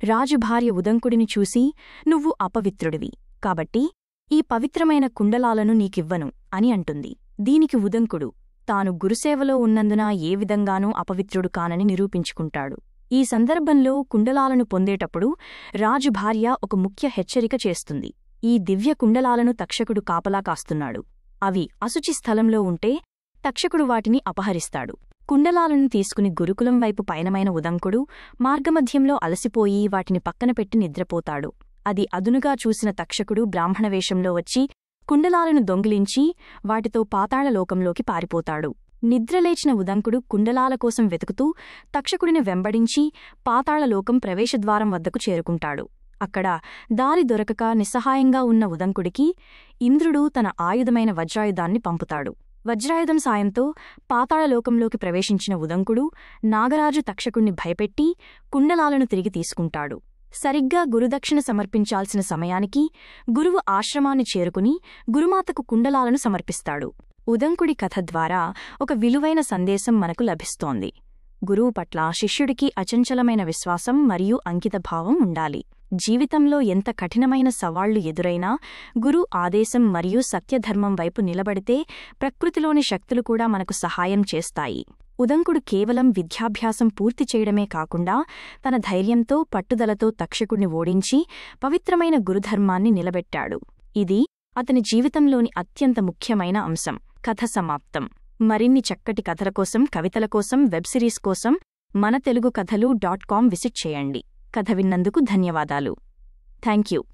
రాజుభార్య ఉదంకుడిని చూసి, "నువ్వు అపవిత్రుడివి, కాబట్టి ఈ పవిత్రమైన కుండలాలను నీకివ్వను" అని అంటుంది. దీనికి ఉదంకుడు తాను గురుసేవలో ఉన్నందున ఏ విధంగానూ అపవిత్రుడు కానని నిరూపించుకుంటాడు. ఈ సందర్భంలో కుండలాలను పొందేటప్పుడు రాజుభార్య ఒక ముఖ్య హెచ్చరిక చేస్తుంది. ఈ దివ్య కుండలాలను తక్షకుడు కాపలా కాస్తున్నాడు. అవి అశుచి స్థలంలో ఉంటే తక్షకుడు వాటిని అపహరిస్తాడు. కుండలాలను తీసుకుని గురుకులం వైపు పయనమైన ఉదంకుడు మార్గమధ్యంలో అలసిపోయి వాటిని పక్కన పెట్టి నిద్రపోతాడు. అది అదునుగా చూసిన తక్షకుడు బ్రాహ్మణవేషంలో వచ్చి కుండలాలను దొంగిలించి వాటితో పాతాళలోకంలోకి పారిపోతాడు. నిద్రలేచిన ఉదంకుడు కుండలాల కోసం వెతుకుతూ తక్షకుడిని వెంబడించి పాతాళలోకం ప్రవేశద్వారం వద్దకు చేరుకుంటాడు. అక్కడ దారి దొరకక నిస్సహాయంగా ఉన్న ఉదంకుడికి ఇంద్రుడు తన ఆయుధమైన వజ్రాయుధాన్ని పంపుతాడు. వజ్రాయుధం సాయంతో పాతాళలోకంలోకి ప్రవేశించిన ఉదంకుడు నాగరాజు తక్షకుణ్ణి భయపెట్టి కుండలాలను తిరిగి తీసుకుంటాడు. సరిగ్గా గురుదక్షిణ సమర్పించాల్సిన సమయానికి గురువు ఆశ్రమాన్ని చేరుకుని గురుమాతకు కుండలాలను సమర్పిస్తాడు. ఉదంకుడి కథ ద్వారా ఒక విలువైన సందేశం మనకు లభిస్తోంది. గురువు పట్ల శిష్యుడికి అచంచలమైన విశ్వాసం మరియు అంకితభావం ఉండాలి. జీవితంలో ఎంత కఠినమైన సవాళ్లు ఎదురైనా గురు ఆదేశం మరియు సత్యధర్మం వైపు నిలబడితే ప్రకృతిలోని శక్తులు కూడా మనకు సహాయం చేస్తాయి. ఉదంకుడు కేవలం విద్యాభ్యాసం పూర్తి చేయడమే కాకుండా తన ధైర్యంతో పట్టుదలతో తక్షకుడిని ఓడించి పవిత్రమైన గురుధర్మాన్ని నిలబెట్టాడు. ఇది అతని జీవితంలోని అత్యంత ముఖ్యమైన అంశం. కథ సమాప్తం. మరిన్ని చక్కటి కథల కోసం, కవితల కోసం, వెబ్ సిరీస్ కోసం మనtelugukathలు.com విజిట్ చేయండి. కథ విన్నందుకు ధన్యవాదాలు. Thank you.